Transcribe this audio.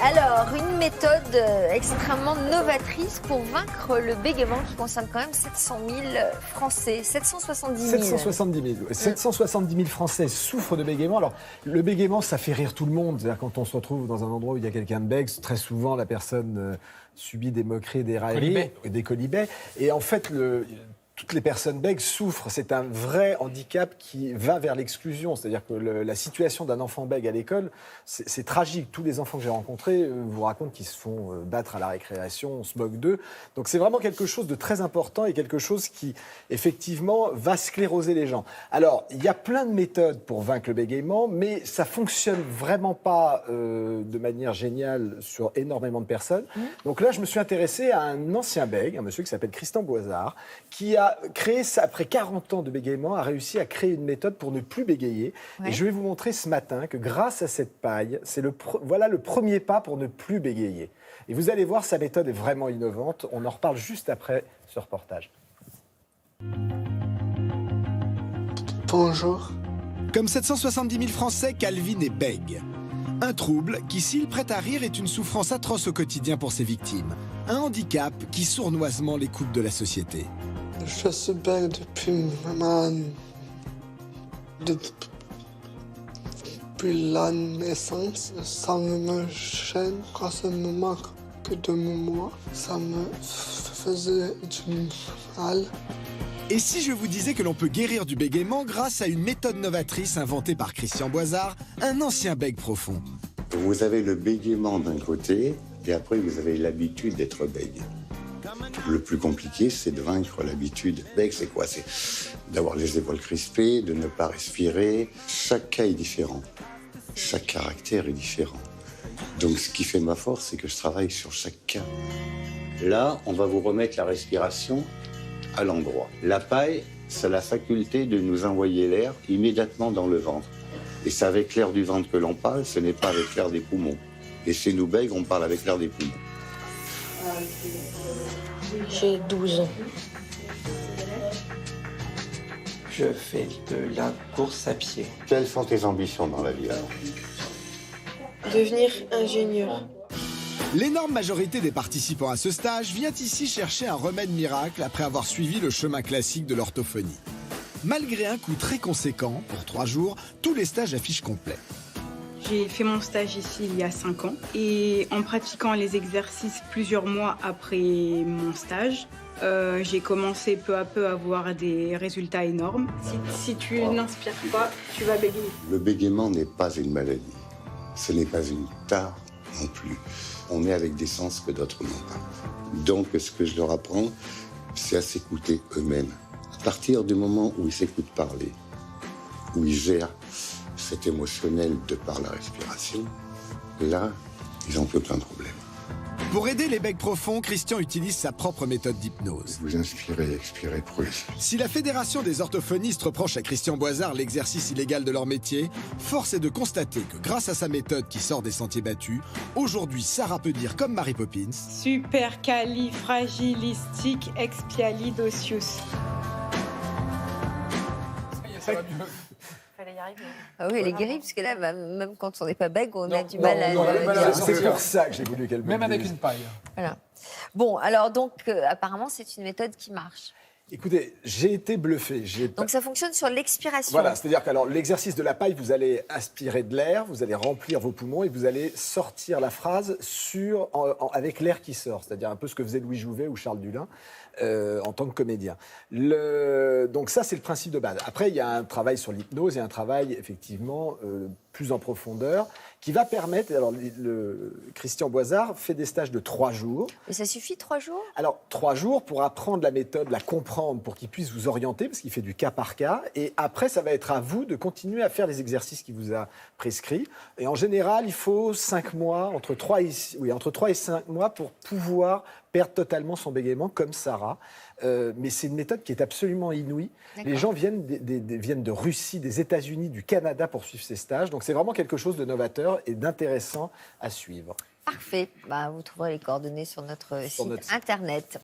Alors, une méthode extrêmement novatrice pour vaincre le bégaiement qui concerne quand même 700 000 Français, 770 000. 770 000 Français souffrent de bégaiement. Alors, le bégaiement, ça fait rire tout le monde. C'est-à-dire, quand on se retrouve dans un endroit où il y a quelqu'un de bègue, très souvent, la personne subit des moqueries, des railleries, des quolibets. Et en fait, toutes les personnes bègues souffrent. C'est un vrai handicap qui va vers l'exclusion. C'est-à-dire que la situation d'un enfant bègue à l'école, c'est tragique. Tous les enfants que j'ai rencontrés vous racontent qu'ils se font battre à la récréation, on se moque d'eux. Donc c'est vraiment quelque chose de très important et quelque chose qui, effectivement, va scléroser les gens. Alors, il y a plein de méthodes pour vaincre le bégaiement, mais ça fonctionne vraiment pas de manière géniale sur énormément de personnes. Donc là, je me suis intéressé à un ancien bègue, un monsieur qui s'appelle Christian Boisard, qui a créé ça, après 40 ans de bégaiement, a réussi à créer une méthode pour ne plus bégayer. Ouais. Et je vais vous montrer ce matin que grâce à cette paille, voilà le premier pas pour ne plus bégayer. Et vous allez voir, sa méthode est vraiment innovante. On en reparle juste après ce reportage. Bonjour. Comme 770 000 Français, Calvin est bègue. Un trouble qui, s'il prête à rire, est une souffrance atroce au quotidien pour ses victimes. Un handicap qui sournoisement les coupe de la société. Je suis bègue depuis la naissance. Ça me gêne quand ça me manque que de moi. Ça me faisait du mal. Et si je vous disais que l'on peut guérir du bégaiement grâce à une méthode novatrice inventée par Christian Boisard, un ancien bègue profond? Vous avez le bégaiement d'un côté, et après vous avez l'habitude d'être bègue. Le plus compliqué, c'est de vaincre l'habitude. Bègue, c'est quoi? C'est d'avoir les épaules crispées, de ne pas respirer. Chaque cas est différent. Chaque caractère est différent. Donc ce qui fait ma force, c'est que je travaille sur chaque cas. Là, on va vous remettre la respiration à l'endroit. La paille, ça a la faculté de nous envoyer l'air immédiatement dans le ventre. Et c'est avec l'air du ventre que l'on parle, ce n'est pas avec l'air des poumons. Et chez nous bègues, on parle avec l'air des poumons. J'ai 12 ans. Je fais de la course à pied. Quelles sont tes ambitions dans la vie alors? Devenir ingénieur. L'énorme majorité des participants à ce stage vient ici chercher un remède miracle après avoir suivi le chemin classique de l'orthophonie. Malgré un coût très conséquent, pour 3 jours, tous les stages affichent complet. J'ai fait mon stage ici il y a 5 ans et en pratiquant les exercices plusieurs mois après mon stage, j'ai commencé peu à peu à avoir des résultats énormes. Si tu n'inspires pas, tu vas bégayer. Le bégaiement n'est pas une maladie. Ce n'est pas une tare non plus. On est avec des sens que d'autres n'ont pas. Donc ce que je leur apprends, c'est à s'écouter eux-mêmes. À partir du moment où ils s'écoutent parler, où ils gèrent cet émotionnel de par la respiration, là, ils ont plus plein de problèmes. Pour aider les bègues profonds, Christian utilise sa propre méthode d'hypnose. Vous inspirez, expirez, prusse. Si la Fédération des orthophonistes reproche à Christian Boisard l'exercice illégal de leur métier, force est de constater que grâce à sa méthode qui sort des sentiers battus, aujourd'hui Sarah peut dire comme Mary Poppins: supercalifragilisticexpialidocious. Fallait y arriver. Ah oui, elle est guérie, parce que là, même quand on n'est pas bègue, on a du mal à le dire. C'est pour ça que j'ai voulu qu'elle me Même avec dise. une paille. Voilà. Bon, alors donc, apparemment, c'est une méthode qui marche. Écoutez, j'ai été bluffé. Donc ça fonctionne sur l'expiration. Voilà, c'est-à-dire que l'exercice de la paille, vous allez aspirer de l'air, vous allez remplir vos poumons et vous allez sortir la phrase avec l'air qui sort. C'est-à-dire un peu ce que faisait Louis Jouvet ou Charles Dulin en tant que comédien. Donc ça, c'est le principe de base. Après, il y a un travail sur l'hypnose et un travail, effectivement, plus en profondeur, qui va permettre... Alors, Christian Boisard fait des stages de 3 jours. Et ça suffit, 3 jours? Alors, 3 jours pour apprendre la méthode, la comprendre, pour qu'il puisse vous orienter, parce qu'il fait du cas par cas. Et après, ça va être à vous de continuer à faire les exercices qu'il vous a prescrits. Et en général, il faut 5 mois, entre 3 et 5 mois, pour pouvoir perdre totalement son bégaiement, comme Sarah. Mais c'est une méthode qui est absolument inouïe. Les gens viennent de Russie, des États-Unis, du Canada pour suivre ces stages. Donc c'est vraiment quelque chose de novateur et d'intéressant à suivre. Parfait. Vous trouverez les coordonnées sur notre site internet.